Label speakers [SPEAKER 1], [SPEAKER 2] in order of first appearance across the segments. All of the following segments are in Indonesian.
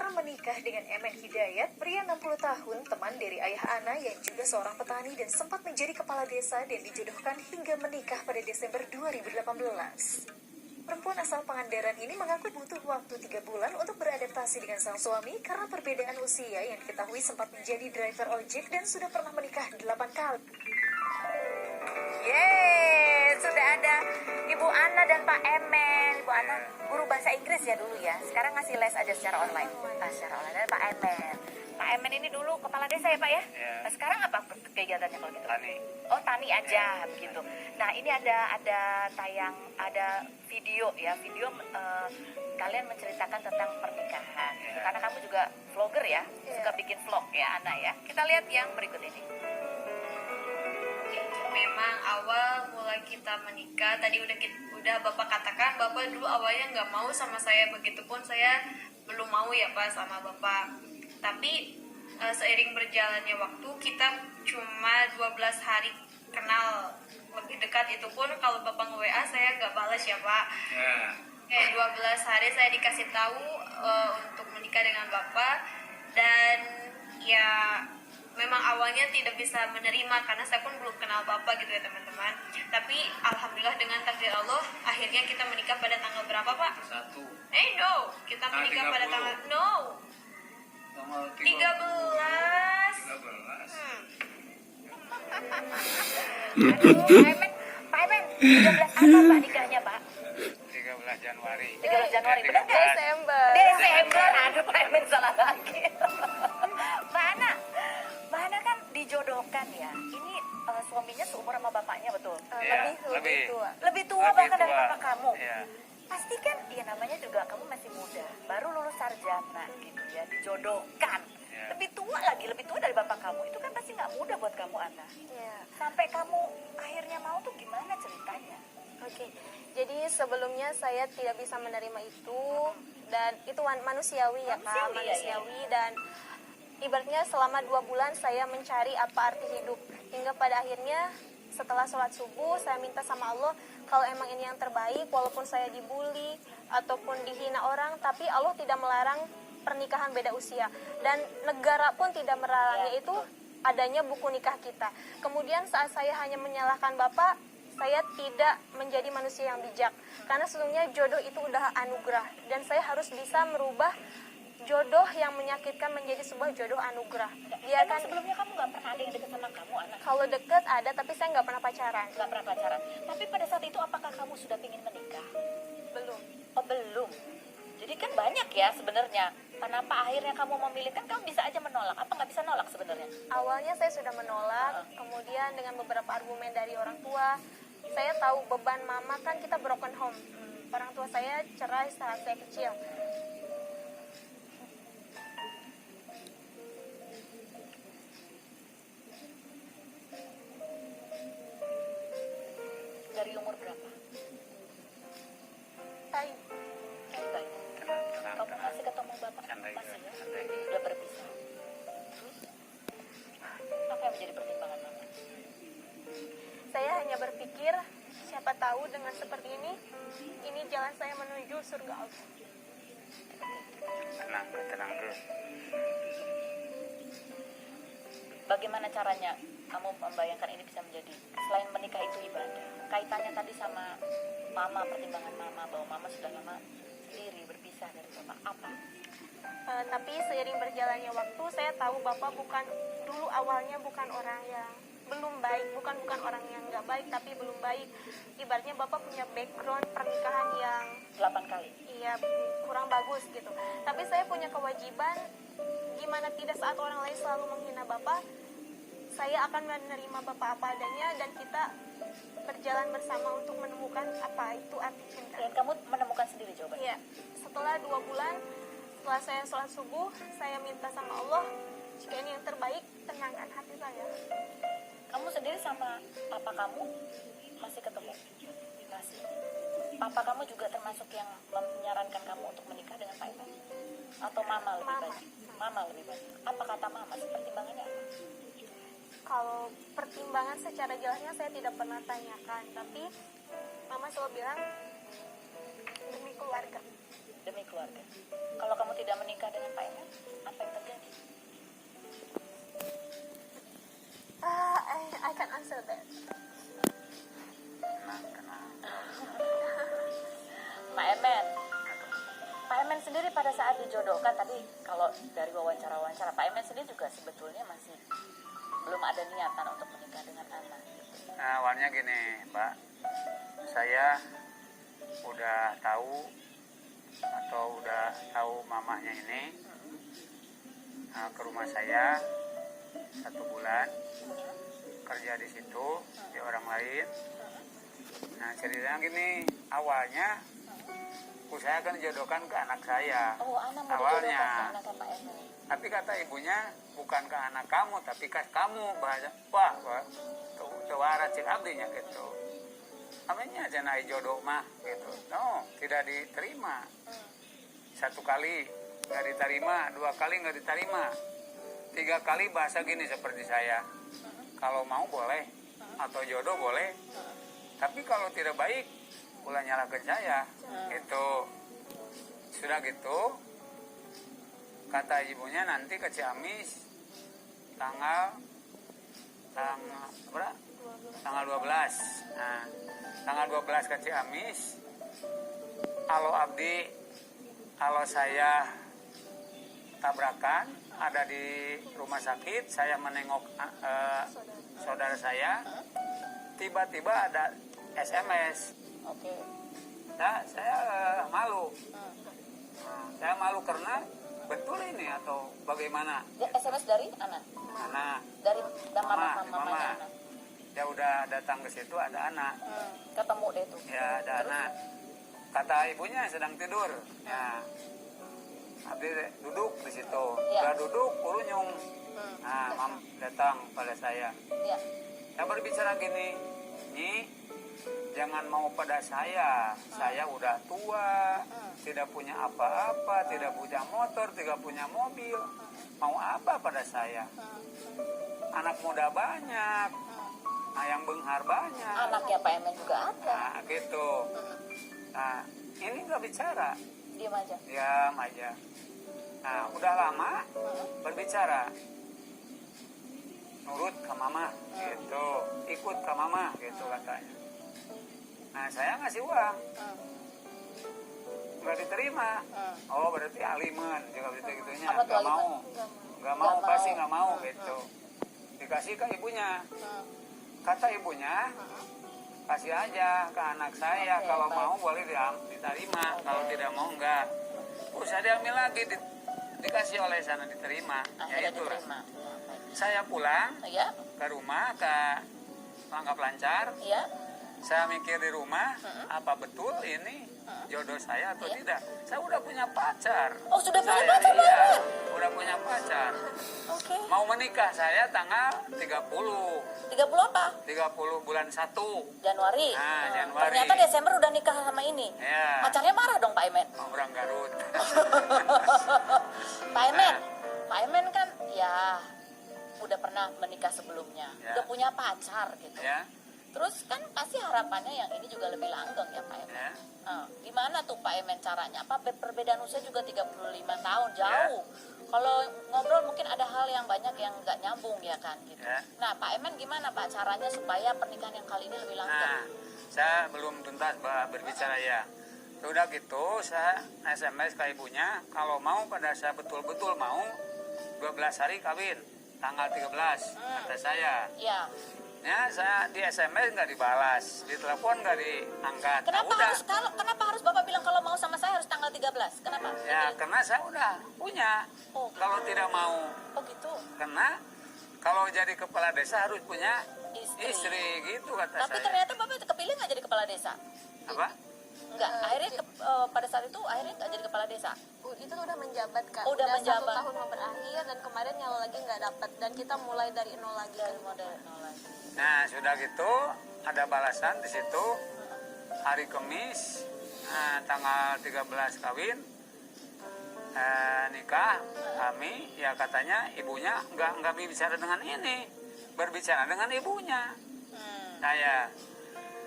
[SPEAKER 1] Ana menikah dengan Emen Hidayat, pria 60 tahun, teman dari ayah Ana yang juga seorang petani dan sempat menjadi kepala desa dan dijodohkan hingga menikah pada Desember 2018. Perempuan asal Pangandaran ini mengaku butuh waktu 3 bulan untuk beradaptasi dengan sang suami karena perbedaan usia yang diketahui sempat menjadi driver ojek dan sudah pernah menikah 8 kali.
[SPEAKER 2] Yeay, sudah ada Ibu Ana dan Pak Emen. Ibu Ana guru bahasa Inggris ya dulu ya. Sekarang ngasih les aja secara online. Secara online. Dan Pak Emen. Pak Emen ini dulu kepala desa ya Pak ya? Nah, sekarang apa kegiatannya kalau gitu?
[SPEAKER 3] Tani.
[SPEAKER 2] Oh, tani aja begitu. Nah, ini ada video ya. Video kalian menceritakan tentang pernikahan. Karena kamu juga vlogger ya. Suka bikin vlog ya Ana ya. Kita lihat yang berikut ini.
[SPEAKER 4] Memang awal mulai kita menikah tadi udah Bapak katakan Bapak dulu awalnya nggak mau sama saya, begitupun saya belum mau ya Pak sama Bapak. Tapi seiring berjalannya waktu kita cuma 12 hari kenal, lebih dekat itu pun kalau Bapak nge-WA saya nggak balas ya Pak. Kayak 12 hari saya dikasih tahu untuk menikah dengan Bapak, dan ya memang awalnya tidak bisa menerima karena saya pun belum kenal Bapak gitu ya teman-teman. Tapi alhamdulillah dengan takdir Allah akhirnya kita menikah pada tanggal berapa Pak?
[SPEAKER 3] 1.
[SPEAKER 4] No, kita menikah pada tanggal 13.
[SPEAKER 2] Pak Emen, 13 apa Pak nikahnya Pak?
[SPEAKER 3] 13 Januari.
[SPEAKER 2] 13 Januari, benar nggak?
[SPEAKER 4] Desember.
[SPEAKER 2] Aduh Pak Emen salah lagi. Mbak Ana kan dijodohkan ya. Ini suaminya seumur sama bapaknya betul? Lebih tua bahkan dari bapak kamu.
[SPEAKER 3] Iya.
[SPEAKER 2] Pasti kan, ya namanya juga kamu masih muda, baru lulus sarjana gitu ya, dijodohkan.
[SPEAKER 3] Iya.
[SPEAKER 2] Lebih tua dari bapak kamu. Itu kan pasti nggak mudah buat kamu Ana.
[SPEAKER 5] Ya,
[SPEAKER 2] Sampai kamu akhirnya mau tuh gimana ceritanya?
[SPEAKER 5] oke. Jadi sebelumnya saya tidak bisa menerima itu, dan itu manusiawi ya Kak, manusiawi. Dan ibaratnya selama 2 bulan saya mencari apa arti hidup, hingga pada akhirnya setelah sholat subuh saya minta sama Allah, kalau emang ini yang terbaik, walaupun saya dibully ataupun dihina orang, tapi Allah tidak melarang pernikahan beda usia, dan negara pun tidak melarangnya, itu adanya buku nikah kita. Kemudian saat saya hanya menyalahkan Bapak, saya tidak menjadi manusia yang bijak, karena sesungguhnya jodoh itu udah anugerah, dan saya harus bisa merubah jodoh yang menyakitkan menjadi sebuah jodoh anugerah. Dia
[SPEAKER 2] Emang
[SPEAKER 5] kan
[SPEAKER 2] sebelumnya kamu nggak pernah ada yang deket sama kamu Ana?
[SPEAKER 5] kalau deket ada, tapi saya nggak pernah pacaran.
[SPEAKER 2] Nggak pernah pacaran. Tapi pada saat itu apakah kamu sudah ingin menikah?
[SPEAKER 5] Belum.
[SPEAKER 2] Oh belum. Jadi kan banyak ya sebenarnya. Kenapa akhirnya kamu memilih? Kan kamu bisa aja menolak. Apa nggak bisa nolak sebenarnya?
[SPEAKER 5] Awalnya saya sudah menolak, kemudian dengan beberapa argumen dari orang tua, saya tahu beban mama kan kita broken home. Orang tua saya cerai saat saya kecil.
[SPEAKER 2] Dari umur berapa?
[SPEAKER 5] Saya
[SPEAKER 2] Baik. Kamu masih ketemu bapak?
[SPEAKER 3] Santai,
[SPEAKER 2] Masih ya?
[SPEAKER 3] santai.
[SPEAKER 2] Udah berpisah. Terus? Apa yang menjadi pertimbangan mama?
[SPEAKER 5] Saya hanya berpikir, siapa tahu dengan seperti ini jalan saya menuju surga Allah.
[SPEAKER 3] Tenang dulu.
[SPEAKER 2] Bagaimana caranya kamu membayangkan ini bisa menjadi, selain menikah itu ibadah, kaitannya tadi sama mama, pertimbangan mama bahwa mama sudah lama sendiri berpisah dari bapak, apa?
[SPEAKER 5] Tapi seiring berjalannya waktu, saya tahu Bapak dulu awalnya bukan orang yang belum baik, bukan orang yang nggak baik, tapi belum baik. Ibaratnya Bapak punya background pernikahan yang
[SPEAKER 2] 8 kali.
[SPEAKER 5] iya kurang bagus gitu. Tapi saya punya kewajiban, gimana tidak saat orang lain selalu menghina Bapak, saya akan menerima Bapak apa adanya, dan kita berjalan bersama untuk menemukan apa itu arti cinta.
[SPEAKER 2] Dan kamu menemukan sendiri jawabannya?
[SPEAKER 5] Iya, setelah 2 bulan, setelah saya sholat subuh, saya minta sama Allah, jika ini yang terbaik, tenangkan hati saya.
[SPEAKER 2] Kamu sendiri sama papa kamu masih ketemu? Masih. Papa kamu juga termasuk yang menyarankan kamu untuk menikah dengan Pak Iman? Atau mama lebih banyak? Mama lebih banyak. Apa kata mama? Pertimbangannya apa?
[SPEAKER 5] Kalau pertimbangan secara jelasnya saya tidak pernah tanyakan, tapi mama selalu bilang demi keluarga.
[SPEAKER 2] Demi keluarga. Kalau kamu tidak menikah dengan Pak Iman, saat dijodohkan tadi, kalau dari wawancara Pak Emen sendiri juga sebetulnya masih belum ada niatan untuk menikah dengan Ana.
[SPEAKER 3] Nah, awalnya gini, Mbak. Saya udah tahu atau udah tahu mamahnya ini ke rumah saya 1 bulan kerja di situ di orang lain. Nah, ceritanya gini, awalnya saya kan dijodohkan ke anak saya.
[SPEAKER 2] Oh, Ana mau
[SPEAKER 3] awalnya.
[SPEAKER 2] dijodohkan ke anak Pak Emen.
[SPEAKER 3] Tapi kata ibunya bukan ke anak kamu, tapi ke kamu. Bahasa wah, tewara cik abdinya gitu. Namanya jangan jodoh mah gitu. No, tidak diterima. 1 kali nggak diterima, 2 kali nggak diterima, 3 kali bahasa gini seperti saya. Kalau mau boleh, atau jodoh boleh. Tapi kalau tidak baik, ulah nyalakan saya. Gitu. Sudah gitu, kata ibunya nanti ke Ciamis tanggal berapa? Tanggal 12. Nah, tanggal 12 ke Ciamis. Kalau Abdi, kalau saya tabrakan ada di rumah sakit, saya menengok saudara saya, tiba-tiba ada SMS.
[SPEAKER 2] Oke.
[SPEAKER 3] Nah, saya malu. Nah, saya malu karena betul ini atau bagaimana?
[SPEAKER 2] Ya, SMS dari Ana.
[SPEAKER 3] Karena
[SPEAKER 2] Dari mamanya
[SPEAKER 3] mama.
[SPEAKER 2] Ana.
[SPEAKER 3] Ya udah datang ke situ ada anak.
[SPEAKER 2] Ketemu deh tuh.
[SPEAKER 3] Ya ada anak. Kata ibunya sedang tidur. Ya. Abdi duduk di situ.
[SPEAKER 2] Ya.
[SPEAKER 3] Udah duduk, urunyung. Nah, datang pada saya.
[SPEAKER 2] Ya.
[SPEAKER 3] Saya berbicara gini, Nyi, jangan mau pada saya. Saya udah tua, tidak punya apa-apa, tidak punya motor, tidak punya mobil. Mau apa pada saya? Anak muda banyak, yang benghar banyak.
[SPEAKER 2] Anaknya Pak Emen juga ada.
[SPEAKER 3] Nah, gitu. Nah, ini nggak bicara,
[SPEAKER 2] Diam aja.
[SPEAKER 3] diam aja. Nah, udah lama berbicara. Nurut ke mama, gitu. Ikut ke mama, gitu katanya. Nah, saya ngasih uang. Nggak diterima. Oh, berarti alimen. Juga gitu-gitunya.
[SPEAKER 2] Apa tuh
[SPEAKER 3] Nggak
[SPEAKER 2] alimen?
[SPEAKER 3] mau. Nggak mau,
[SPEAKER 2] Nggak
[SPEAKER 3] pasti
[SPEAKER 2] mau.
[SPEAKER 3] nggak mau, gitu. Dikasih ke ibunya. Kata ibunya, kasih aja ke anak saya.
[SPEAKER 2] Oke,
[SPEAKER 3] Kalau
[SPEAKER 2] baik.
[SPEAKER 3] mau boleh diterima. Kalau tidak mau enggak. Saya diambil lagi, dikasih oleh sana diterima. Ya
[SPEAKER 2] Akhirnya
[SPEAKER 3] itulah.
[SPEAKER 2] diterima. Ya, baik.
[SPEAKER 3] Saya pulang
[SPEAKER 2] Ya,
[SPEAKER 3] ke rumah, ke Langgap Lancar.
[SPEAKER 2] ya.
[SPEAKER 3] Saya mikir di rumah, apa betul ini jodoh saya atau tidak? Saya udah punya pacar.
[SPEAKER 2] Oh, sudah punya
[SPEAKER 3] Saya,
[SPEAKER 2] pacar,
[SPEAKER 3] iya,
[SPEAKER 2] Pak?
[SPEAKER 3] udah punya pacar.
[SPEAKER 2] Oke.
[SPEAKER 3] Mau menikah saya tanggal 30.
[SPEAKER 2] 30 apa?
[SPEAKER 3] 30 bulan 1.
[SPEAKER 2] Januari.
[SPEAKER 3] Nah, Januari.
[SPEAKER 2] Ternyata Desember udah nikah sama ini.
[SPEAKER 3] Ya.
[SPEAKER 2] Pacarnya marah dong Pak Emen.
[SPEAKER 3] Mau berang Garut.
[SPEAKER 2] Pak Emen, Pak Emen kan ya udah pernah menikah sebelumnya,
[SPEAKER 3] Ya.
[SPEAKER 2] udah punya pacar gitu.
[SPEAKER 3] Ya,
[SPEAKER 2] Terus kan pasti harapannya yang ini juga lebih langgeng ya Pak Emen.
[SPEAKER 3] ya.
[SPEAKER 2] Gimana tuh Pak Emen caranya? Apa perbedaan usia juga 35 tahun, jauh. Kalau ngobrol mungkin ada hal yang banyak yang nggak nyambung ya kan gitu.
[SPEAKER 3] Ya.
[SPEAKER 2] Nah Pak Emen gimana Pak caranya supaya pernikahan yang kali ini lebih langgeng?
[SPEAKER 3] Nah, saya belum tuntas berbicara ya. Sudah gitu, saya SMS ke ibunya, kalau mau pada saya betul-betul mau 12 hari kawin, tanggal 13, kata saya.
[SPEAKER 2] Ya.
[SPEAKER 3] Ya, saya di SMS nggak dibalas, di telepon nggak diangkat. Nah, udah.
[SPEAKER 2] Kenapa harus Bapak bilang kalau mau sama saya harus tanggal 13? Kenapa?
[SPEAKER 3] Ya, karena saya udah punya.
[SPEAKER 2] Oh,
[SPEAKER 3] Kalau tidak mau,
[SPEAKER 2] oh gitu.
[SPEAKER 3] karena kalau jadi kepala desa harus punya
[SPEAKER 2] Istri.
[SPEAKER 3] istri gitu kata
[SPEAKER 2] Tapi
[SPEAKER 3] saya.
[SPEAKER 2] ternyata Bapak kepilih nggak jadi kepala desa?
[SPEAKER 3] Apa?
[SPEAKER 2] Enggak, akhirnya pada saat itu akhirnya nggak jadi kepala desa.
[SPEAKER 5] Itu udah menjabat Kak.
[SPEAKER 2] Oh, udah menjabat.
[SPEAKER 5] 1 tahun mau berakhir dan kemarin nyalo lagi nggak dapat dan kita mulai dari nol lagi.
[SPEAKER 2] Dari model nol lagi.
[SPEAKER 3] Nah, sudah gitu ada balasan di situ hari Kamis, tanggal 13 kawin, nikah kami, ya katanya ibunya nggak bicara dengan ini, berbicara dengan ibunya. Saya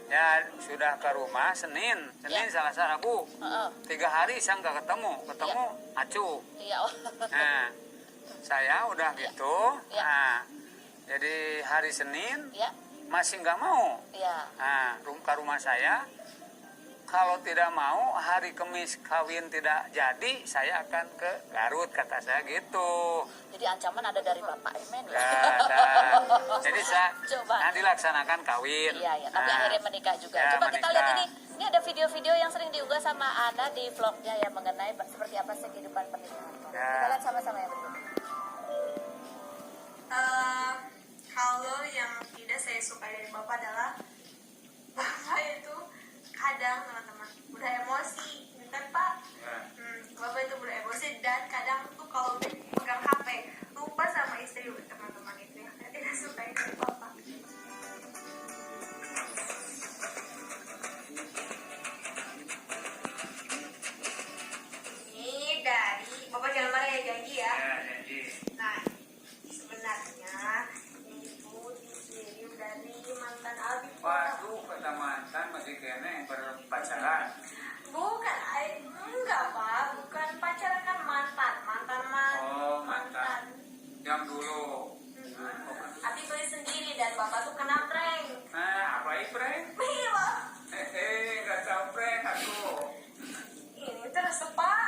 [SPEAKER 3] ya sudah ke rumah Senin
[SPEAKER 2] Ya.
[SPEAKER 3] Selasa Rabu, 3 hari saya nggak ketemu acuh.
[SPEAKER 2] Iya.
[SPEAKER 3] Nah, saya udah gitu,
[SPEAKER 2] Ya.
[SPEAKER 3] nah, jadi hari Senin
[SPEAKER 2] Ya.
[SPEAKER 3] masih nggak mau.
[SPEAKER 2] Ya.
[SPEAKER 3] Nah, ke rumah saya kalau tidak mau hari Kamis kawin tidak jadi, saya akan ke Garut, kata saya gitu.
[SPEAKER 2] Jadi ancaman ada dari Bapak Emen ya.
[SPEAKER 3] Jadi saya
[SPEAKER 2] Coba.
[SPEAKER 3] nah, dilaksanakan kawin.
[SPEAKER 2] Iya, tapi
[SPEAKER 3] Nah,
[SPEAKER 2] akhirnya menikah juga.
[SPEAKER 3] ya,
[SPEAKER 2] Coba kita
[SPEAKER 3] menikah.
[SPEAKER 2] lihat ini ada video-video yang sering diunggah sama Ana di vlognya ya mengenai seperti apa sih kehidupan pernikahan.
[SPEAKER 3] Ya.
[SPEAKER 2] Kita lihat sama-sama ya berikut.
[SPEAKER 4] Kalau yang tidak saya sukai dari bapak adalah bapak itu kadang teman-teman udah emosi, kan Pak? Bapak itu udah emosi dan kadang tuh kalau pegang HP lupa sama istri teman-teman, itu yang saya tidak sukai dari bapak. Ini dari bapak, jangan marah ya, janji ya.
[SPEAKER 3] Janji.
[SPEAKER 4] Nah, sebenarnya itu dikirim dari mantan Abi.
[SPEAKER 3] Waduh, kata mantan masih kene berpacaran.
[SPEAKER 4] Bukan, enggak Pak, bukan pacaran, kan mantan,
[SPEAKER 3] Oh, mantan. Yang dulu.
[SPEAKER 4] Abi beli sendiri dan bapak tuh kena prank.
[SPEAKER 3] Nah, apa ini prank?
[SPEAKER 4] Iya Pak,
[SPEAKER 3] Nggak tahu prank aku.
[SPEAKER 4] ini terus Pak,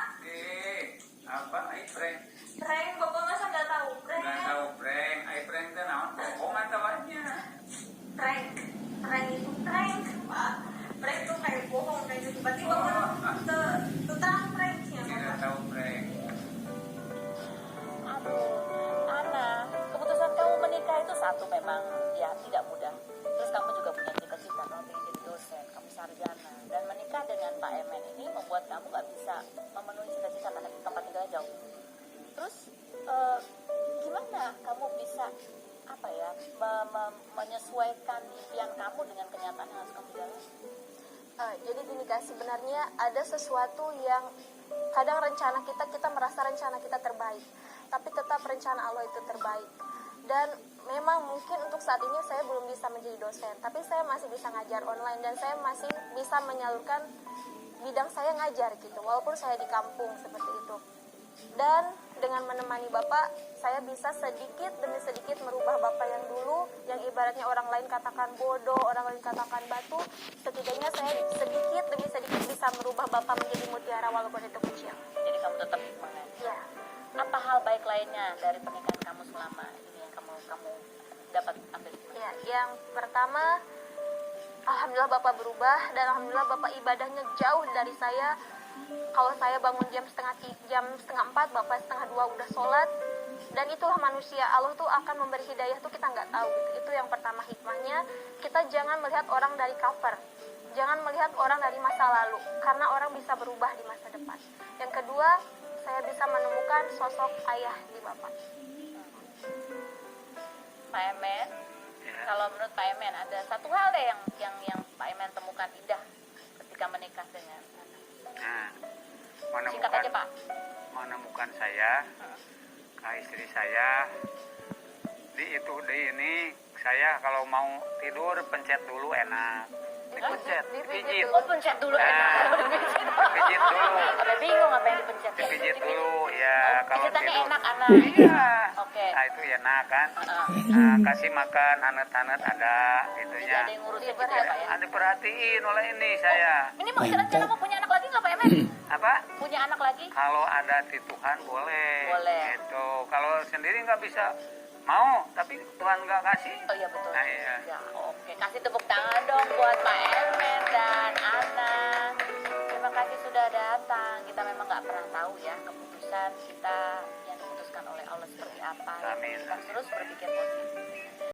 [SPEAKER 3] Apa ini prank?
[SPEAKER 4] prank bapak masa nggak tahu prank?
[SPEAKER 3] Nggak tahu prank. Ini prank itu naon? Bohongan tawanya.
[SPEAKER 4] Prank, prank itu prank Pak, prank tuh kayak bohong kayak gitu. Berarti bapak tuh tahu pranknya
[SPEAKER 3] Tidak
[SPEAKER 4] Bapak.
[SPEAKER 3] tahu prank.
[SPEAKER 2] Aduh, Ana, keputusan kamu menikah itu satu memang ya tidak mudah. Terus kamu juga punya cita-cita, kamu ingin jadi dosen, kamu sarjana, dan menikah dengan Pak Emen ini membuat kamu gak bisa memenuhi cita-cita karena tempat tinggalnya jauh. Terus gimana kamu bisa apa ya menyesuaikan impian kamu dengan kenyataan yang harus kamu jalani?
[SPEAKER 5] Jadi gini Kak, sebenarnya ada sesuatu yang kadang rencana kita merasa rencana kita terbaik, tapi tetap rencana Allah itu terbaik. Dan memang mungkin untuk saat ini saya belum bisa menjadi dosen, tapi saya masih bisa ngajar online dan saya masih bisa menyalurkan bidang saya ngajar gitu, walaupun saya di kampung seperti itu. Dan dengan menemani Bapak, saya bisa sedikit demi sedikit merubah Bapak yang dulu, yang ibaratnya orang lain katakan bodoh, orang lain katakan batu, setidaknya saya sedikit demi sedikit bisa merubah Bapak menjadi mutiara walaupun itu kecil.
[SPEAKER 2] Jadi kamu tetap semangat.
[SPEAKER 5] Ya.
[SPEAKER 2] Apa hal baik lainnya dari pernikahan kamu selama ini yang kamu dapat ambil?
[SPEAKER 5] Ya, yang pertama, alhamdulillah Bapak berubah dan alhamdulillah Bapak ibadahnya jauh dari saya. Kalau saya bangun jam setengah 4, Bapak setengah 2 udah sholat. Dan itulah manusia, Allah tuh akan memberi hidayah tuh kita nggak tahu gitu. Itu yang pertama hikmahnya. Kita jangan melihat orang dari cover, jangan melihat orang dari masa lalu, karena orang bisa berubah di masa depan. Yang kedua, saya bisa menemukan sosok ayah di Bapak.
[SPEAKER 2] Pak Emen,
[SPEAKER 3] Ya.
[SPEAKER 2] kalau menurut Pak Emen ada satu hal deh yang Pak Emen temukan indah ketika menikah dengan
[SPEAKER 3] Nah,
[SPEAKER 2] singkat aja Pak.
[SPEAKER 3] menemukan saya, istri saya, di ini saya kalau mau tidur pencet dulu enak, dipencet, dipijit,
[SPEAKER 2] Oh, pencet dulu enak.
[SPEAKER 3] dipijit dulu,
[SPEAKER 2] Ada bingung apa yang dipencet ya?
[SPEAKER 3] dipijit dulu ya.
[SPEAKER 2] Oh,
[SPEAKER 3] Kalau
[SPEAKER 2] pijitannya
[SPEAKER 3] tidur,
[SPEAKER 2] enak, Ana.
[SPEAKER 3] iya,
[SPEAKER 2] Oke.
[SPEAKER 3] nah itu enak kan.
[SPEAKER 2] Heeh.
[SPEAKER 3] Nah, kasih makan anet-anet ada
[SPEAKER 2] Jadi
[SPEAKER 3] itunya.
[SPEAKER 2] ada yang ngurusin gitu ya Pak ya?
[SPEAKER 3] Ada perhatiin oleh ini saya.
[SPEAKER 2] Ini mau rencana mau punya anak lagi nggak Pak Emen?
[SPEAKER 3] Apa?
[SPEAKER 2] Punya anak lagi?
[SPEAKER 3] Kalau ada di Tuhan boleh.
[SPEAKER 2] Boleh.
[SPEAKER 3] Gitu. Kalau sendiri nggak bisa, mau tapi Tuhan nggak kasih.
[SPEAKER 2] Oh iya betul.
[SPEAKER 3] Nah, iya.
[SPEAKER 2] Ya, oke, kasih tepuk tangan dong buat Pak Emen dan Ana. Terima kasih sudah datang. Kita memang nggak pernah tahu ya keputusan kita yang diputuskan oleh Allah seperti apa.
[SPEAKER 3] Amin.
[SPEAKER 2] Kita terus berpikir positif.